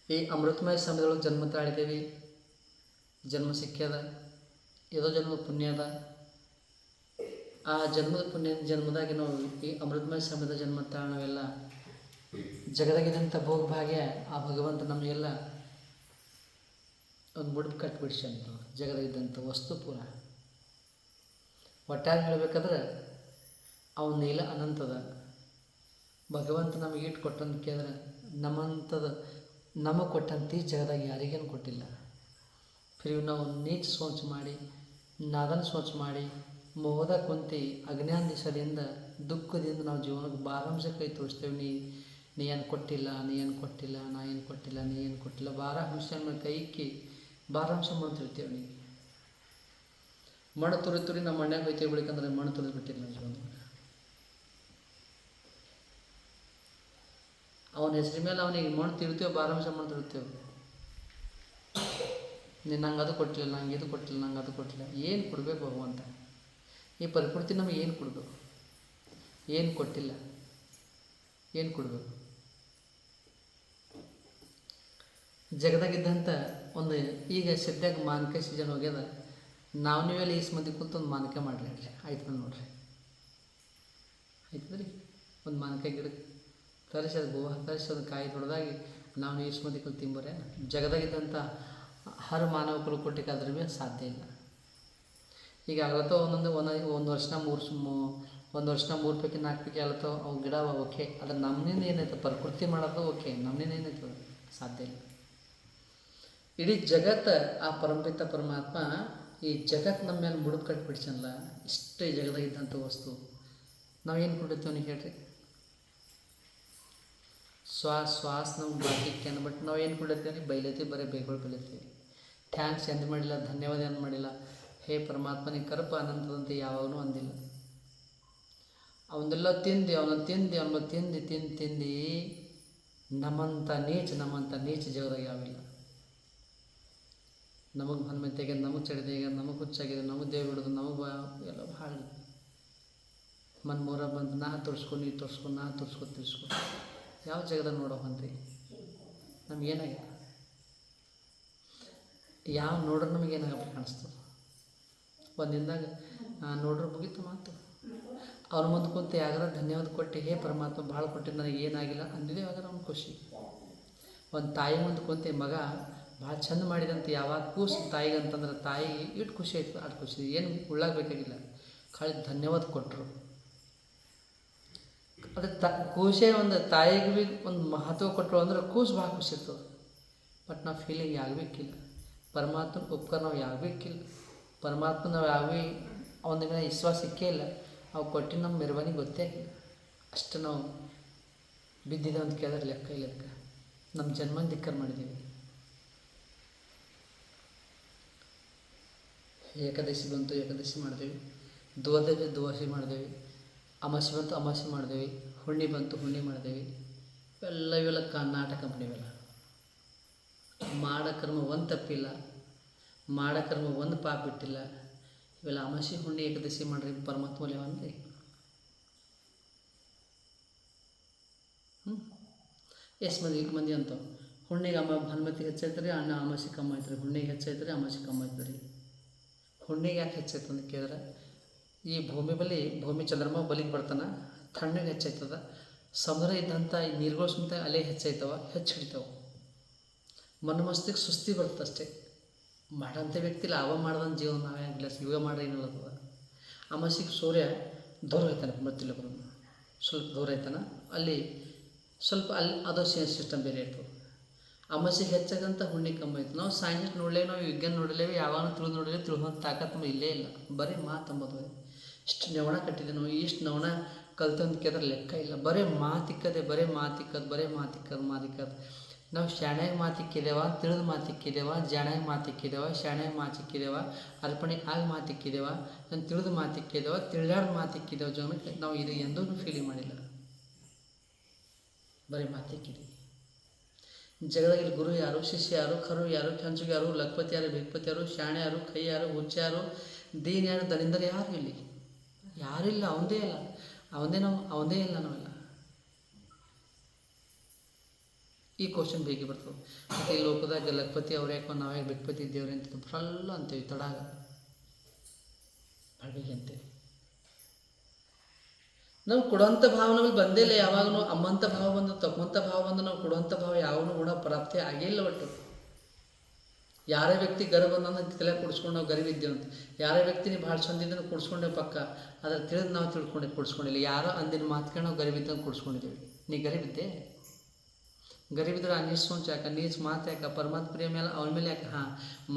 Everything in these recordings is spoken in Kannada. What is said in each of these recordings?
ಈ ಅಮೃತಮಯ ಸಮಯದೊಳಗೆ ಜನ್ಮ ತಾಳಿದ್ದೇವೆ, ಜನ್ಮ ಸಿಕ್ಕ್ಯದ, ಏನೋ ಜನ್ಮ ಪುಣ್ಯ ಅದ. ಆ ಜನ್ಮದ ಪುಣ್ಯ ಜನ್ಮದಾಗಿ ನಾವು ಈ ಅಮೃತಮಯ ಸಮಯದ ಜನ್ಮ ತಾಳವೆಲ್ಲ ಜಗದಾಗಿದ್ದಂಥ ಭೋಗ ಭಾಗ್ಯ ಆ ಭಗವಂತ ನಮಗೆಲ್ಲ ಒಂದು ಮುಡುಪು ಕಟ್ಟಿಬಿಡ್ಸಂತ ಜಗದಾಗಿದ್ದಂಥ ವಸ್ತು ಪೂರ. ಒಟ್ಟಾರೆ ಹೇಳಬೇಕಾದ್ರೆ ಅವನ ನೀಲ ಅನಂತದ. ಭಗವಂತ ನಮಗೆ ಇಟ್ಟು ಕೊಟ್ಟಂತ ಕೇಳಿದ್ರೆ ನಮ್ಮಂಥದ್ದು ನಮಗೆ ಕೊಟ್ಟಂತ ಈ ಜಗದಾಗ ಯಾರಿಗೇನು ಕೊಟ್ಟಿಲ್ಲ. ಫಿರ್ ನಾವು ನೀಚ್ ಸೋಚ್ ಮಾಡಿ, ನಾದನ ಸೋಚ್ ಮಾಡಿ, ಮೋಹದ ಕುಂತಿ ಅಜ್ಞಾನ ದಿಶದಿಂದ ದುಃಖದಿಂದ ನಾವು ಜೀವನಕ್ಕೆ ಬಾರಾಂಶ ಕೈ ತೋರಿಸ್ತೇವೆ. ನೀ ಏನು ಕೊಟ್ಟಿಲ್ಲ, ನೀ ಏನು ಕೊಟ್ಟಿಲ್ಲ, ನಾ ಏನು ಕೊಟ್ಟಿಲ್ಲ, ನೀ ಏನು ಕೊಟ್ಟಿಲ್ಲ, ಬಾರಾಂಶ ಕೈ ಇಕ್ಕಿ ಬಾರಾಂಶ ಮಾಡ್ತಿರ್ತೇವೆ. ನೀ ಮಣ್ಣು ತುರಿ ನಮ್ಮ ಮಣ್ಯಾಗ ಬೈತೇವೆ ಬಿಡ್ಬೇಕಂದ್ರೆ ಮಣ್ಣು ತುರಿದು ಬಿಟ್ಟಿಲ್ಲ ಜೀವನ. ಅವನ ಹೆಸರು ಮೇಲೆ ಅವನಿಗೆ ಮಣ್ಣು ತಿರ್ತೀವಿ, ಬಾರಾಂಶ ಮಾಡ್ತಿರ್ತೇವೆ. ನೀನು ನಂಗೆ ಅದು ಕೊಟ್ಟಿಲ್ಲ, ನಂಗೆ ಇದು ಕೊಟ್ಟಿಲ್ಲ, ನಂಗೆ ಅದು ಕೊಟ್ಟಿಲ್ಲ. ಏನು ಕೊಡಬೇಕು ಭಗವಂತ? ಈ ಪ್ರಕೃತಿ ನಮಗೆ ಏನು ಕೊಡಬೇಕು? ಏನು ಕೊಟ್ಟಿಲ್ಲ, ಏನು ಕೊಡಬೇಕು? ಜಗದಾಗಿದ್ದಂಥ ಒಂದು ಈಗ ಸದ್ಯಾಗ ಮಾನಕಾಯಿ ಸೀಸನ್ ಹೋಗ್ಯದ. ನೀವೆಲ್ಲ ಈಸ್ ಮಂದಿ ಕೂತು ಒಂದು ಮಾನಕಾಯಿ ಮಾಡಿರಿ ಆಯ್ತು ನೋಡ್ರಿ, ಆಯ್ತದ್ರಿ. ಒಂದು ಮಾನಕಾಯಿ ಗಿಡಕ್ಕೆ ತರಿಸೋದು ಗೋವಾ ತರಿಸೋದು ಕಾಯಿ ದೊಡ್ಡದಾಗಿ ನಾವು ಈಸ್ ಮಂದಿ ಕೂತು ತಿಂಬರೇ. ಜಗದಾಗಿದ್ದಂಥ ಹರ ಮಾನವ ಕುಲ ಕೊಟ್ಟಿಗಾದ್ರೆ ಭೀ ಸಾಧ್ಯ ಇಲ್ಲ. ಈಗ ಆಗ್ಲತ್ತೋ ಒಂದು ವರ್ಷನ ಮೂರು ಪೈಕಿ 4 ಪೈಕಿ ಆಗ್ಲತ್ತೋ ಅವು ಗಿಡ ಓಕೆ. ಅದ್ರ ನಮ್ಮನೇನು ಏನೈತೆ ಪ್ರಕೃತಿ ಮಾಡೋದು ಓಕೆ, ನಮ್ಮನೇನು ಏನೈತೆ ಸಾಧ್ಯ ಇಲ್ಲ. ಇಡೀ ಜಗತ್ತು ಆ ಪರಮಪಿತ ಪರಮಾತ್ಮ ಈ ಜಗತ್ತು ನಮ್ಮ ಮೇಲೆ ಮುಡುಪು ಕಟ್ಟಿಬಿಡ್ಸಲ್ಲ. ಇಷ್ಟೇ ಜಗದಾಗಿದ್ದಂಥ ವಸ್ತು ನಾವೇನು ಕೊಟ್ಟಿರ್ತೀವಿ ನೀವು ಹೇಳ್ರಿ? ಶ್ವಾಸ ನಮ್ಗೆ ಬಾಕಿಕ್ಯಾನ. ಬಟ್ ನಾವು ಏನು ಕೊಟ್ಟಿರ್ತೀವಿ? ಬೈಲತ್ತೀವಿ, ಬರೀ ಬೈಗಳು ಬೈಲತ್ತೀವಿ. ಥ್ಯಾಂಕ್ಸ್ ಎಂದು ಮಾಡಿಲ್ಲ, ಧನ್ಯವಾದ ಎಂದು ಮಾಡಿಲ್ಲ. ಹೇ ಪರಮಾತ್ಮನಿಗೆ ಕರಪ ಅನಂತದಂತೆ ಯಾವಾಗಲೂ ಅಂದಿಲ್ಲ. ಅವನ್ನೆಲ್ಲ ತಿಂದು ನಮ್ಮಂಥ ನೀಚ ಜಗದಾಗ ಯಾವಿಲ್ಲ. ನಮಗೆ ಭನ್ಮೆತೆಗೆ, ನಮಗೆ ಚಡಿದೆಗೆ, ನಮಗೆ ಹುಚ್ಚಾಗಿದೆ, ನಮಗೆ ದೇವ್ ಬಿಡೋದು, ನಮಗೆ ಎಲ್ಲ ಭಾಳ ಮೂರ ಬಂದು ನಾ ತೋರಿಸ್ಕೊ, ನೀ ತೋರಿಸ್ಕೊ, ನಾ ತೋರಿಸ್ಕೊ. ಯಾವ ಜಗದಾಗ ನೋಡೋ ಅಂತ್ರಿ? ನಮಗೇನಾಗ ಯಾವ ನೋಡ್ರೆ ನಮಗೇನಾಗಬೇಕು ಕಾಣಿಸ್ತದೆ? ಒಂದಿಂದಾಗ ನೋಡ್ರೆ ಮುಗೀತು ಮಾತು. ಅವ್ರ ಮುಂದೆ ಕುಂತು ಯಾಗಾರ ಧನ್ಯವಾದ ಕೊಟ್ಟು, ಹೇ ಪರಮಾತ್ಮ ಭಾಳ ಕೊಟ್ಟಿದ್ದು, ನನಗೆ ಏನಾಗಿಲ್ಲ ಅಂದಿದೆ ಯಾವಾಗ ನಮ್ಗೆ ಖುಷಿ. ಒಂದು ತಾಯಿ ಮುಂದೆ ಕುಂತು ಮಗ ಭಾಳ ಚಂದ ಮಾಡಿದಂತೆ ಯಾವಾಗ ಕೂಸು ತಾಯಿಗೆ ಅಂತಂದ್ರೆ ತಾಯಿಗೆ ಇಟ್ಟು ಖುಷಿ ಆಯ್ತು. ಅಷ್ಟು ಖುಷಿ ಏನು ಉಳ್ಳಾಗಬೇಕಾಗಿಲ್ಲ, ಖಾಲಿ ಧನ್ಯವಾದ ಕೊಟ್ಟರು. ಅದು ಖುಷಿ. ಒಂದು ತಾಯಿಗೆ ಭೀ ಒಂದು ಮಹತ್ವ ಕೊಟ್ಟರು ಅಂದ್ರೆ ಕೂಸು ಭಾಳ ಖುಷಿ ಇರ್ತದೆ. ಬಟ್ ನಾವು ಫೀಲಿಂಗ್ ಆಗಬೇಕಿಲ್ಲ. ಪರಮಾತ್ಮನ ಉಪಕಾರ ನಾವು ಆಗಬೇಕಿಲ್ಲ. ಪರಮಾತ್ಮ ನಾವು ಯಾವೇ ಅವನ ಮೇಲೆ ವಿಶ್ವಾಸ ಸಿಕ್ಕೇ ಇಲ್ಲ. ಅವು ಕೊಟ್ಟು ನಮ್ಮ ಮೆರವಣಿಗೆ ಗೊತ್ತೇ ಇಲ್ಲ. ಅಷ್ಟು ನಾವು ಬಿದ್ದಿದೆ ಅಂತ ಕೇಳಿದ್ರೆ ಲೆಕ್ಕ ಇಲ್ಲ. ನಮ್ಮ ಜನ್ಮ ಧಿಕ್ಕಾರ ಮಾಡಿದ್ದೀವಿ. ಏಕಾದಶಿ ಬಂತು, ಏಕಾದಶಿ ಮಾಡಿದೇವಿ. ದ್ವಾದಶಿ ಮಾಡಿದೇವಿ. ಅಮಾಸೆ ಬಂತು, ಅಮಾಸೆ ಮಾಡಿದೇವಿ. ಹುಣ್ಣಿ ಬಂತು, ಹುಣ್ಣಿ ಮಾಡಿದೇವಿ. ಇವೆಲ್ಲ ನಾಟಕ ಕಂಪ್ನಿವೆಲ್ಲ. ಮಾಡಕರ್ಮ ಒಂದು ತಪ್ಪಿಲ್ಲ, ಮಾಡಕರ್ಮ ಒಂದು ಪಾಪ ಬಿಟ್ಟಿಲ್ಲ. ಇವೆಲ್ಲ ಅಮಾಸೆ, ಹುಣ್ಣಿ, ಏಕಾದಶಿ ಮಾಡ್ರಿ ಪರಮಾತ್ಮ ಯಾವನ್ರಿ? ಎಷ್ಟು ಮಂದಿ ಅಂತ ಹುಣ್ಣಿಗೆ ಹನುಮತಿಗೆ ಹೆಚ್ಚೈತ್ರಿ, ಅಣ್ಣ ಅಮಾಸೆ ಕಮ್ಮಿ ಆಯ್ತು ರೀ. ಹುಣ್ಣಿಗೆ ಹೆಚ್ಚೈತ್ರಿ, ಅಮಾಸೆ ಕಮ್ಮಿ ಆಯ್ತು ರೀ. ಹುಣ್ಣಿಗೆ ಯಾಕೆ ಹೆಚ್ಚಾಯ್ತು ಅಂತ ಕೇಳಿದ್ರೆ, ಈ ಭೂಮಿ ಚಂದ್ರಮ ಬಲಿಗೆ ಬರ್ತಾನೆ, ತಣ್ಣಗೆ ಹೆಚ್ಚಾಯ್ತದ. ಸಮುದ್ರ ಇದ್ದಂಥ ಈ ನೀರುಗಳು ಸುಮ್ಮನೆ ಅಲೆ ಹೆಚ್ಚಾಯ್ತವ, ಹೆಚ್ಚು ಹಿಡಿತಾವೆ. ಮನಮಸ್ತಿಗೆ ಸುಸ್ತಿ ಬರುತ್ತೆ ಅಷ್ಟೇ. ಮಾಡೋಂಥ ವ್ಯಕ್ತಿಲಿ ಅವ ಮಾಡ್ದಂಥ ಜೀವನ ನಾವಾಗಿಲ್ಲ. ಯೋಗ ಮಾಡ್ರೆ ಏನಿಲ್ಲದ. ಅಮಾಸಿಗೆ ಸೂರ್ಯ ದೂರ ಆಯ್ತಾನೆ, ಮತ್ತಿಲ್ಲ ಬರೋದು ಸ್ವಲ್ಪ ದೂರ ಆಯ್ತಾನೆ. ಅಲ್ಲಿ ಸ್ವಲ್ಪ ಅದು ಸಿಸ್ಟಮ್ ಬೇರೆ ಇರ್ತದೆ. ಅಮಾಸಿಗೆ ಹೆಚ್ಚಾಗಂತ ಹುಣ್ಣಿ ಕಮ್ಮಿ ಆಯ್ತು. ನಾವು ಸೈನ್ಸ್ ನೋಡಲೇವಿ, ನಾವು ವಿಜ್ಞಾನ ನೋಡಲೇವಿ, ಯಾವಾಗ ತಿಳ್ಕೊಂತ ತಾಕತ್ತು ನಮಗೆ ಇಲ್ಲೇ ಇಲ್ಲ. ಬರೀ ಮಾತಂಬೋದು. ಇಷ್ಟು ನವಣ ಕಟ್ಟಿದೆ ನಾವು, ಇಷ್ಟು ನವಣ ಕಲ್ತಂದು ಕೇಳಿದ್ರೆ ಲೆಕ್ಕ ಇಲ್ಲ. ಬರೀ ಮಾತಿಕ್ಕದು. ನಾವು ಶಾಣ್ಯಾಗ ಮಾತಿಕ್ಕಿದ್ದೇವ, ತಿಳಿದು ಮಾತಿಕ್ಕಿದ್ದೇವ, ಜಾಣ್ಯಾಗ ಮಾತಿಕ್ಕಿದ್ದೇವ, ಶಾಣ್ಯಾಗ ಮಾತಿಕ್ಕಿದ್ದೇವ, ಅರ್ಪಣೆ ಆಗಿ ಮಾತಿಕ್ಕಿದ್ದೇವ, ನಾನು ತಿಳಿದು ಮಾತಿಕ್ಕಿದ್ದೇವ, ತಿಳಿದಾಡ ಮಾತಿಕ್ಕಿದ್ದೇವ. ಜೀವನಕ್ಕೆ ನಾವು ಇದು ಎಂದೂ ಫೀಲಿಂಗ್ ಮಾಡಿಲ್ಲ. ಬರೀ ಮಾತಿಕ್ಕಿದ್ದೀವಿ. ಜಗದಲ್ಲಿ ಗುರು ಯಾರು, ಶಿಷ್ಯ ಯಾರು, ಖರು ಯಾರು, ಕಂಚುಗೆ ಯಾರು, ಲಖಪತಿ ಯಾರು, ಭಿಕ್ಪತಿ ಯಾರು, ಶಾಣೆ ಯಾರು, ಕೈ ಯಾರು, ಹುಚ್ಚ ಯಾರು, ದೀನ್ ಯಾರು, ದನಿಂದರ ಯಾರು ಇಲ್ಲಿ ಯಾರಿಲ್ಲ. ಅವನದೇ ಇಲ್ಲ ನಾವೆಲ್ಲ. ಈ ಕ್ವಶನ್ ಬೇಕಿ ಬರ್ತದೆ. ಮತ್ತು ಈ ಲೋಕದಾಗ ಲಕ್ಪತಿ ಅವ್ರು ಯಾಕೋ ನಾವು ಯಾಕೆ ಬಿಟ್ಪತಿ ದೇವ್ರೆ ಅಂತ ಬರಲ್ಲ ಅಂತೇವಿ, ತಡಾಗ ಅಡುಗೆ ಅಂತೇವಿ. ನಾವು ಕೊಡುವಂಥ ಭಾವನೆಗಳು ಬಂದೇ ಇಲ್ಲ ಯಾವಾಗೂ. ಅಮ್ಮಂಥ ಭಾವ ಬಂದು ತಮ್ಮಂಥ ಭಾವ ಬಂದು ನಾವು ಕೊಡುವಂಥ ಭಾವ ಯಾವನು ಕೂಡ ಪ್ರಾಪ್ತಿ ಆಗೇ ಇಲ್ಲ. ಒಟ್ಟು ಯಾರೇ ವ್ಯಕ್ತಿ ಗರ್ವ ಬಂದಂತ ತಲೆ ಕುಡಿಸ್ಕೊಂಡು ನಾವು ಗರಿಬಿದ್ದೇವೆ ಅಂತ, ಯಾರೇ ವ್ಯಕ್ತಿ ನೀವು ಭಾಳ ಚಂದಿದ್ದನ್ನು ಕುಡಿಸ್ಕೊಂಡೇವೆ ಪಕ್ಕ, ಅದ್ರ ತಿಳಿದು ನಾವು ಕುಡಿಸ್ಕೊಂಡಿಲ್ಲ. ಯಾರೋ ಅಂದಿನ ಮಾತ್ಕೊಂಡು ನಾವು ಗರಿಬಿದ್ದಂಗೆ ಕುಡಿಸ್ಕೊಂಡಿದ್ದೇವೆ. ನೀ ಗರಿಬಿದ್ದೆ, ಗರಿಬಿದ್ರೆ ಆ ನೀಚ್ ಸೋಂಚ್ ಯಾಕೆ, ನೀಚ್ ಮಾತು ಯಾಕೆ, ಪರಮಾತ್ಮ ಪ್ರಿಯ ಮೇಲೆ ಅವನ ಮೇಲೆ ಯಾಕೆ, ಹಾಂ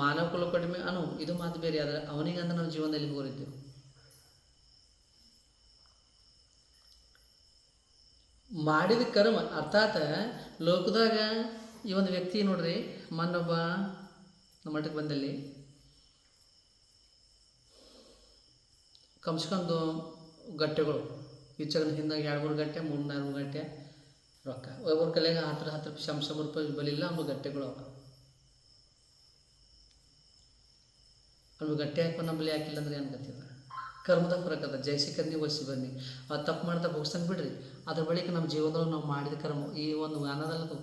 ಮಾನವ ಕುಲ ಕಡಿಮೆ ಅನು ಇದು ಮಾತು ಬೇರೆ. ಆದರೆ ಅವನಿಗೆ ಅಂದ್ರೆ ನಾವು ಜೀವನದಲ್ಲಿ ಹೋರಿದ್ದೇವೆ. ಮಾಡಿದ ಕರ್ಮ ಅರ್ಥಾತ್ ಲೋಕದಾಗ ಈ ಒಂದು ವ್ಯಕ್ತಿ ನೋಡ್ರಿ, ಮೊನ್ನೊಬ್ಬ ನಮ್ಮ ಮಠಕ್ಕೆ ಬಂದಲ್ಲಿ ಕಮ್ಸ್ಕೊಂಡು ಗಟ್ಟೆಗಳು ಈಚೆಗೆ ಹಿಂದಾಗ 2-3 ಗಂಟೆ 3-4 ಗಂಟೆ ರೊಕ್ಕ ಒಬ್ಬರ ಕಲೆಗೆ 10 ರೂಪಾಯಿ ಬಲಿಲ್ಲ ಅವ್ನು ಗಟ್ಟೆಗಳು ಅವ್ನು ಗಟ್ಟೆ ಹಾಕೊಂಡು ನಂಬಲ್ಲಿ ಯಾಕಿಲ್ಲ ಅಂದ್ರೆ ಏನು ಗೊತ್ತಿಲ್ಲ. ಕರ್ಮದ ಫರಕ್ ಅದ. ಜೈಸಿಕರ್ನಿ ವಸಿ ಬನ್ನಿ, ಅದು ತಪ್ಪು ಮಾಡ್ತಾ ಹೋಗ್ಸ್ತಾನೆ ಬಿಡ್ರಿ. ಅದ್ರ ಬಳಿಕ ನಮ್ಮ ಜೀವನದೊಳಗೆ ನಾವು ಮಾಡಿದ ಕರ್ಮ ಈ ಒಂದು ಗಾನದಲ್ಲದು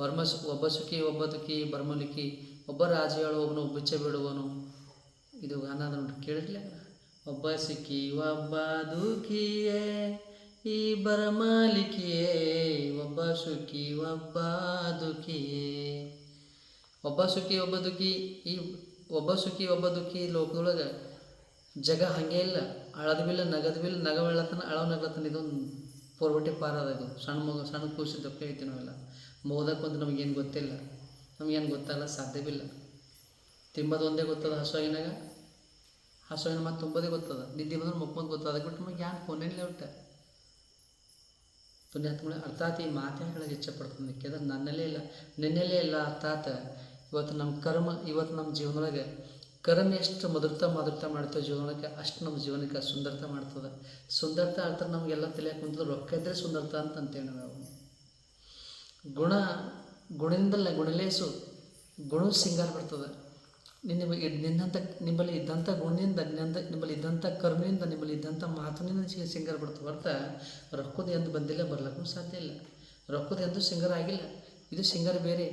ಒಬ್ಬ ಸುಖಿ ಒಬ್ಬ ದುಃಖಿ ಬರ್ಮಲಿಕ್ಕಿ, ಒಬ್ಬ ರಾಜ ಹೇಳುವವನು ಬಿಚ್ಚ ಬಿಡುವನು. ಇದು ಗಾನ ಅದ ನೋಡ್ರಿ, ಕೇಳಿರ್ಲಿಲ್ಲ. ಒಬ್ಬ ಸುಖಿ ಒಬ್ಬ ದುಃಖಿಯೇ ಈ ಬರಮಾಲಿಕೆಯೇ, ಒಬ್ಬ ಸುಖಿ ಒಬ್ಬ ದುಃಖಿಯೇ. ಒಬ್ಬ ಸುಖಿ ಒಬ್ಬ ದುಃಖಿ, ಈ ಒಬ್ಬ ಸುಖಿ ಒಬ್ಬ ದುಃಖಿ ಲೋಕದೊಳಗೆ ಜಗ ಹಾಗೆ ಇಲ್ಲ. ಅಳದ ಬಿಲ್ಲ ನಗದ ಬಿಲ್ಲ, ನಗವೆಳ್ಳತನ ಅಳವ ನಗಲತನ. ಇದೊಂದು ಪೋರ್ಬಟ್ಟಿ ಪಾರದ. ಇದು ಸಣ್ಣ ಕೂಸಿದ್ದಕ್ಕೆ ಐತಿ. ನಾವೆಲ್ಲ ಮೋದಕ್ಕೆ ಒಂದು ನಮಗೇನು ಗೊತ್ತಿಲ್ಲ, ನಮಗೇನು ಗೊತ್ತಲ್ಲ, ಸಾಧ್ಯವಿಲ್ಲ. ತಿಂಬದು ಒಂದೇ ಗೊತ್ತದ ಹಸುವಿನಾಗ, ಹಸುವಿನ ಮತ್ತು ತುಂಬದೇ ಗೊತ್ತದ. ನಿದ್ದೆ ಬಂದ್ರೆ ಮಕ್ಕೊಂದು ಗೊತ್ತದ. ಅದಕ್ಕೆ ಬಿಟ್ಟು ನಮಗೆ ಏನು ಫೋನೇನಿಲ್ಲ ಒಟ್ಟು ಪುಣ್ಯಾತ್ಮಗಳ. ಅರ್ಥಾತ್ ಈ ಮಾತುಗಳಿಗೆ ಇಚ್ಛೆಪಡ್ತೀನಿ ಯಾಕೆಂದ್ರೆ ನನ್ನಲ್ಲೇ ಇಲ್ಲ ನಿನ್ನಲ್ಲೇ ಇಲ್ಲ. ಅರ್ಥಾತ್ ಇವತ್ತು ನಮ್ಮ ಕರ್ಮ, ಇವತ್ತು ನಮ್ಮ ಜೀವನದೊಳಗೆ ಕರ್ಮ ಎಷ್ಟು ಮಧುರತ ಮಾಡ್ತೇವೆ ಜೀವನಕ್ಕೆ, ಅಷ್ಟು ನಮ್ಮ ಜೀವನಕ್ಕೆ ಸುಂದರತೆ ಮಾಡ್ತದೆ. ಸುಂದರತೆ ಅರ್ಥ ನಮಗೆಲ್ಲ ತಿಳಿಯಕ್ಕೆ ಕುಂತದ್ದು ರೊಕ್ಕ ಇದ್ದರೆ ಸುಂದರತೆ ಅಂತೇವೆ ನಾವು. ಗುಣದಿಂದಲ್ಲ ಗುಣಲೇಸು ಗುಣ ಸಿಂಗಾರ ಬರ್ತದೆ. ನಿಮ್ಮಲ್ಲಿ ಇದ್ದಂಥ ಗುಣದಿಂದ, ನಿಮ್ಮಲ್ಲಿ ಇದ್ದಂಥ ಕರ್ಮದಿಂದ, ನಿಮ್ಮಲ್ಲಿ ಇದ್ದಂಥ ಮಾತಿನಿಂದ ಸಿಂಗಾರ ಬರ್ತದೆ. ಹೊರತ ರೊಕ್ಕದ ಎಂದು ಬಂದಿಲ್ಲ, ಬರ್ಲಿಕ್ಕೂ ಸಾಧ್ಯ ಇಲ್ಲ. ರೊಕ್ಕದ ಎಂದು ಸಿಂಗಾರ ಆಗಿಲ್ಲ. ಇದು ಸಿಂಗಾರ ಬೇರೆ.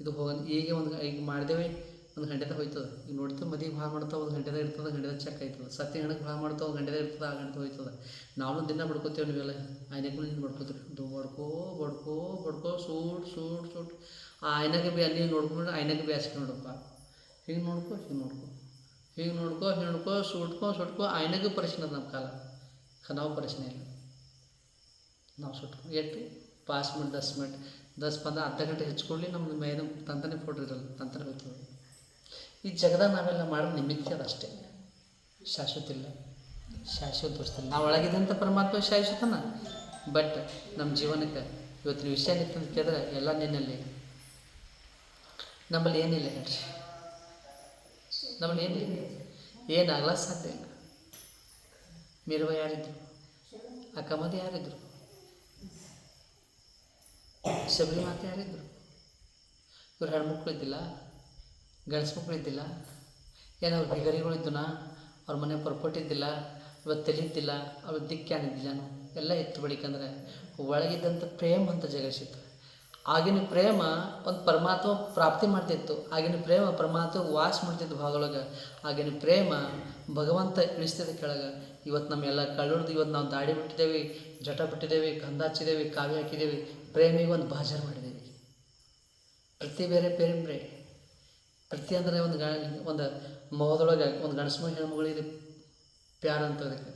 ಇದು ಈಗ ಮಾಡಿದೇವೆ ಒಂದು ಗಂಟೆದಾಗ ಹೋಯ್ತದೆ. ಈಗ ನೋಡ್ತೀವಿ ಮದುವೆ ಭಾಳ ಮಾಡ್ತಾವೆ, ಒಂದು ಗಂಟೆದಾಗ ಇರ್ತದೆ, ಗಂಟೆದಾಗ ಚೆಕ್ ಆಯ್ತದೆ. ಸತ್ಯ ಹೆಣಕ್ಕೆ ಭಾಳ ಮಾಡ್ತಾವೆ, ಒಂದು ಗಂಟೆದಾಗ ಇರ್ತದೆ, ಆ ಗಂಟೆ ಹೋಯ್ತದೆ. ನಾವು ದಿನ ಬಡ್ಕೋತೇವೆ. ನೀವೆಲ್ಲ ಆಯ್ನೆಗೂ ನಿಂದು ಬಡ್ಕೋತೀರಿ. ಬಡ್ಕೋ ಸೂಟ್ ಆ ಆಯ್ನಾಗೆ ನೀನು ನೋಡ್ಕೊಂಡ್ರೆ ಆಯ್ನಾಗೆ ಬೇಸಿಗೆ ನೋಡಪ್ಪ. ಹಿಂಗೆ ನೋಡ್ಕೊ ಸುಟ್ಕೊ ಆಯ್ನಾಗೂ ಪರಿಶ್ರಮ ಅದ. ನಮ್ಮ ಕಾಲ ನಾವು ಪರಿಶ್ರಮ ಇಲ್ಲ. ನಾವು ಸುಟ್ಕೊ ಎಷ್ಟು 5 ಮಿನಿಟ್ 10 ಅರ್ಧ ಗಂಟೆ ಹೆಚ್ಚಿಕೊಳ್ಳಿ, ನಮ್ಮ ಮೇನ ತಂತಾನೆ ಫೋಟೋ ಇರಲ್ಲ, ತಂತಾನೆ ಹೋಗ್ತದೆ. ಈ ಜಗದಾಗ ನಾವೆಲ್ಲ ಮಾಡೋದು ನಿಮಿತ್ತ ಅದಷ್ಟೇ, ಶಾಶ್ವತ ಇಲ್ಲ, ಶಾಶ್ವತ ವಸ್ತಿಲ್ಲ. ನಾವು ಒಳಗಿದ್ದಂಥ ಪರಮಾತ್ಮ ಶಾಶ್ವತನ. ಬಟ್ ನಮ್ಮ ಜೀವನಕ್ಕೆ ಇವತ್ತಿನ ವಿಷಯ ನಿಂತಂತ ಕೇಳಿದ್ರೆ ಎಲ್ಲ ನಿನ್ನಲ್ಲಿ. ನಮ್ಮಲ್ಲಿ ಏನಿಲ್ಲ ಹೇಳ್ರಿ, ನಮ್ಮಲ್ಲಿ ಏನಿಲ್ಲ, ಏನಾಗಲ್ಲ ಸಾಧ್ಯ ಇಲ್ಲ. ಮೀರವ ಯಾರಿದ್ರು, ಅಕ್ಕಮದ ಯಾರಿದ್ರು, ಶಬರಿ ಮಾತೆ ಯಾರಿದ್ರು, ಇವ್ರು ಹೆಣ್ಮಕ್ಳು ಇದ್ದಿಲ್ಲ, ಗಂಡ್ಸು ಮಕ್ಳು ಇದ್ದಿಲ್ಲ, ಏನವ್ರು ಬಿಗರಿಗಳಿದ್ದುನಾ, ಅವ್ರ ಮನೆ ಪರ್ಪೋಟ್ ಇದ್ದಿಲ್ಲ, ಇವತ್ತು ತೆಲಿದ್ದಿಲ್ಲ, ಅವ್ರ ದಿಕ್ಕೇನಿದ್ದಿಲ್ಲ. ಎಲ್ಲ ಎತ್ತು ಬಳಿಕಂದ್ರೆ ಒಳಗಿದ್ದಂಥ ಪ್ರೇಮ ಅಂತ ಜಗಸಿತ್ತು. ಆಗಿನ ಪ್ರೇಮ ಒಂದು ಪರಮಾತ್ಮ ಪ್ರಾಪ್ತಿ ಮಾಡ್ತಿತ್ತು. ಆಗಿನ ಪ್ರೇಮ ಪರಮಾತ್ಮ ವಾಸ ಮಾಡ್ತಿತ್ತು ಭಾಗದೊಳಗೆ. ಆಗಿನ ಪ್ರೇಮ ಭಗವಂತ ಇಳಿಸ್ತಿದ್ದ ಕೆಳಗೆ. ಇವತ್ತು ನಮ್ಮೆಲ್ಲ ಕಳ್ಳೊಡ್ದು ಇವತ್ತು ನಾವು ದಾಡಿ ಬಿಟ್ಟಿದ್ದೇವೆ, ಜಟ ಬಿಟ್ಟಿದ್ದೇವೆ, ಗಂಧ ಹಚ್ಚಿದ್ದೇವೆ, ಕಾವಿ ಹಾಕಿದ್ದೇವೆ, ಪ್ರೇಮಿಗೆ ಒಂದು ಬಾಜಾರ್ ಮಾಡಿದ್ದೇವೆ. ಪ್ರತಿ ಬೇರೆ ಪ್ರೇಮ್ರೆ. ಪ್ರತಿ ಅಂದರೆ ಒಂದು ಮೊಹದೊಳಗೆ ಒಂದು ಗಂಡಸು ಹೆಣ್ಮಗಳಿಗೆ ಪ್ಯಾರ ಅಂತ ಅದಕ್ಕೆ,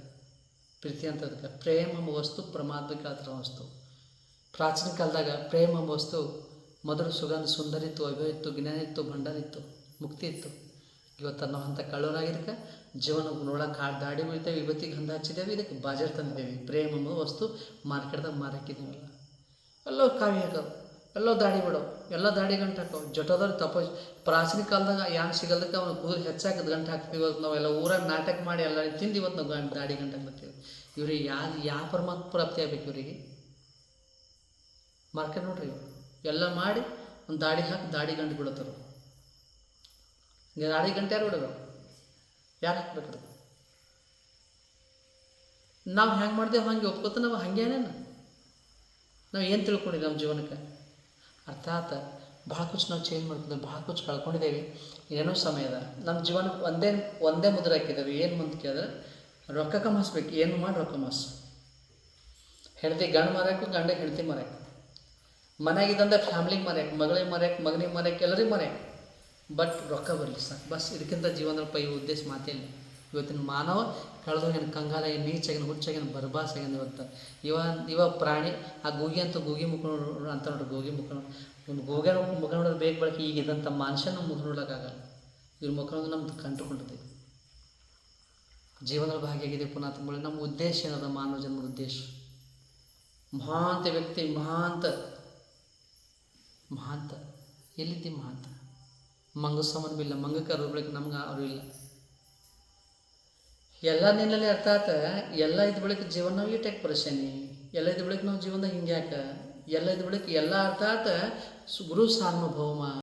ಪ್ರೀತಿ ಅಂತ ಅದಕ್ಕೆ. ಪ್ರೇಮ ಎಂಬ ವಸ್ತು ಪರಮಾತ್ಮಕ್ಕೆ ಆ ಥರ ವಸ್ತು. ಪ್ರಾಚೀನ ಕಾಲದಾಗ ಪ್ರೇಮ ಎಂಬ ವಸ್ತು ಮೊದಲು ಸುಗಂಧ ಸುಂದರಿತ್ತು, ಅಭಯ ಇತ್ತು, ಜ್ಞಾನ ಇತ್ತು, ಭಂಡಾರ ಇತ್ತು, ಮುಕ್ತಿ ಇತ್ತು. ಇವತ್ತು ನಾವು ಅಂಥ ಕಳ್ಳರಾಗಿದ್ದಕ್ಕೆ ಜೀವನ ನೋಡೋಕೆ ದಾಡಿ ಬೀಳ್ತೇವೆ, ಇವತ್ತಿಗೆ ಗಂಧ ಹಚ್ಚಿದ್ದೇವೆ, ಇದಕ್ಕೆ ಬಾಜಾರ್ ತಂದಿದ್ದೇವೆ. ಪ್ರೇಮ ಎಂಬ ವಸ್ತು ಮಾರ್ಕೆಟ್ದಾಗ ಮಾರಾಕಿದ್ದೀವಲ್ಲ. ಎಲ್ಲೋ ಕಾವಿ ಹಾಕೋದು, ಎಲ್ಲೋ ದಾಡಿ ಬಿಡೋ, ಎಲ್ಲ ದಾಡಿ ಗಂಟು ಹಾಕೋ, ಜಟೋದವ್ರು ಪ್ರಾಚೀನ ಕಾಲದಾಗ ಯಾನ್ ಸಿಗಲ್ದಕ್ಕೆ ಅವನು ಕೂದಲು ಹೆಚ್ಚಾಕದ ಗಂಟು ಹಾಕ್ತೀವಿ. ಇವತ್ತು ನಾವೆಲ್ಲ ಊರಾಗ ನಾಟಕ ಮಾಡಿ ಎಲ್ಲ ತಿಂದು ಇವತ್ತು ನಾವು ದಾಡಿ ಗಂಟು ಹಾಕ್ತೀವಿ. ಇವ್ರಿಗೆ ಯಾವ ಪರಮಾತ್ಮ ಪ್ರಾಪ್ತಿ ಆಗ್ಬೇಕು ಇವರಿಗೆ? ಮಾರ್ಕೆಟ್ ನೋಡ್ರಿ, ಎಲ್ಲ ಮಾಡಿ ಒಂದು ದಾಡಿ ಹಾಕಿ ದಾಡಿ ಗಂಟು ಬಿಡೋತಾರೆ. ದಾಡಿ ಗಂಟೆ ಯಾರು ಬಿಡಬೇಕು? ಯಾರು ಹಾಕ್ಬೇಕು? ನಾವು ಹೆಂಗೆ ಮಾಡ್ದೇವೆ ಹಂಗೆ ಒಪ್ಕೋತ ನಾವು ಹಂಗೇನೇನು ನಾವು ಏನು ತಿಳ್ಕೊಂಡಿದ್ದೀವಿ ನಮ್ಮ ಜೀವನಕ್ಕೆ? ಅರ್ಥಾತ್ ಭಾಳ ಕುಚ್ ನಾವು ಚೇಂಜ್ ಮಾಡ್ತಿದ್ದೇವೆ, ಭಾಳ ಕುಚ್ ಕಳ್ಕೊಂಡಿದ್ದೇವೆ. ಏನೋ ಸಮಯದ ನಮ್ಮ ಜೀವನಕ್ಕೆ ಒಂದೇ ಮುದ್ರೆ ಹಾಕಿದ್ದೇವೆ. ಏನು ಮುಂದೆ ಕೇಳಿದ್ರೆ ರೊಕ್ಕ ಕಮಾಸ್ಬೇಕು, ಏನು ಮಾಡಿ ರೊಕ್ಕ ಮಾಸು. ಹೆಂಡತಿ ಗಂಡು ಮರ್ಯಾಕು, ಗಂಡ ಹೆಂಡತಿ ಮರ್ಯಾಕು, ಮನೆಯಾಗಿದ್ದಂದ್ರೆ ಫ್ಯಾಮ್ಲಿಗೆ ಮರ್ಯಾಕೆ, ಮಗಳಿಗೆ ಮರ್ಯಾಕೆ, ಮಗನಿಗೆ ಮರ್ಯಾಕೆ, ಎಲ್ಲರಿಗೆ ಮರ್ಯಾಕೆ. ಬಟ್ ರೊಕ್ಕ ಬರಲಿ ಸಾಕು ಬಸ್. ಇದಕ್ಕಿಂತ ಜೀವನದಪ್ಪ ಈ ಉದ್ದೇಶ ಮಾತಿಲ್ಲ. ಇವತ್ತಿನ ಮಾನವ ಕಳೆದೋಗಿನ ಕಂಗಾಲಾಗಿ, ನೀಚಾಗಿನ, ಹುಚ್ಚಾಗಿನ, ಬರ್ಬಾಸಾಗಿನ. ಇವ ಪ್ರಾಣಿ. ಆ ಗೂಗಿ ಅಂತ ಗೂಗಿ ಮುಖ ಅಂತ ನೋಡ್ರಿ, ಗೂಗಿ ಮುಖ ಒಂದು ಗೂಗೆ ಮುಖ ನೋಡೋದು ಬೇಕು ಬಳಕೆ. ಈಗ ಇದ್ದಂಥ ಮನುಷ್ಯನ ಮುಖ ನೋಡೋಕ್ಕಾಗಲ್ಲ. ಇವ್ರ ಮುಖ ನೋಡೋದು ನಮ್ದು ಕಂಡುಕೊಂಡಿದ್ದೀವಿ. ಜೀವನದ ಭಾಗಿಯಾಗಿದೆ ಪುನಃ ತುಂಬ. ನಮ್ಮ ಉದ್ದೇಶ ಏನದ? ಮಾನವ ಜನ್ಮದ ಉದ್ದೇಶ ಮಹಾಂತ ವ್ಯಕ್ತಿ, ಮಹಾಂತ ಎಲ್ಲಿದ್ದಿ ಮಹಾಂತ? ಮಂಗ ಸಂಬಂಧ ಇಲ್ಲ, ಮಂಗಕ್ಕೆ ಅವ್ರ ಬಳಿಕ ನಮ್ಗೆ ಅವರು ಇಲ್ಲ. ಎಲ್ಲ ನಿನ್ನಲ್ಲಿ ಅರ್ಥಾತ್ ಎಲ್ಲ ಇದ್ದ ಬಳಿಕ ಜೀವನ ನಾವು ಈಟೆಕ್ ಪರೇಶಾನಿ, ಎಲ್ಲ ಇದ್ದ ಬಳಿಕ ನಾವು ಜೀವನದಾಗ ಹಿಂಗೆ ಯಾಕೆ, ಎಲ್ಲ ಇದ್ದ ಬಳಿಕ ಎಲ್ಲ ಅರ್ಥಾತ್ ಗುರು ಸಾರ್ವಭೌಮ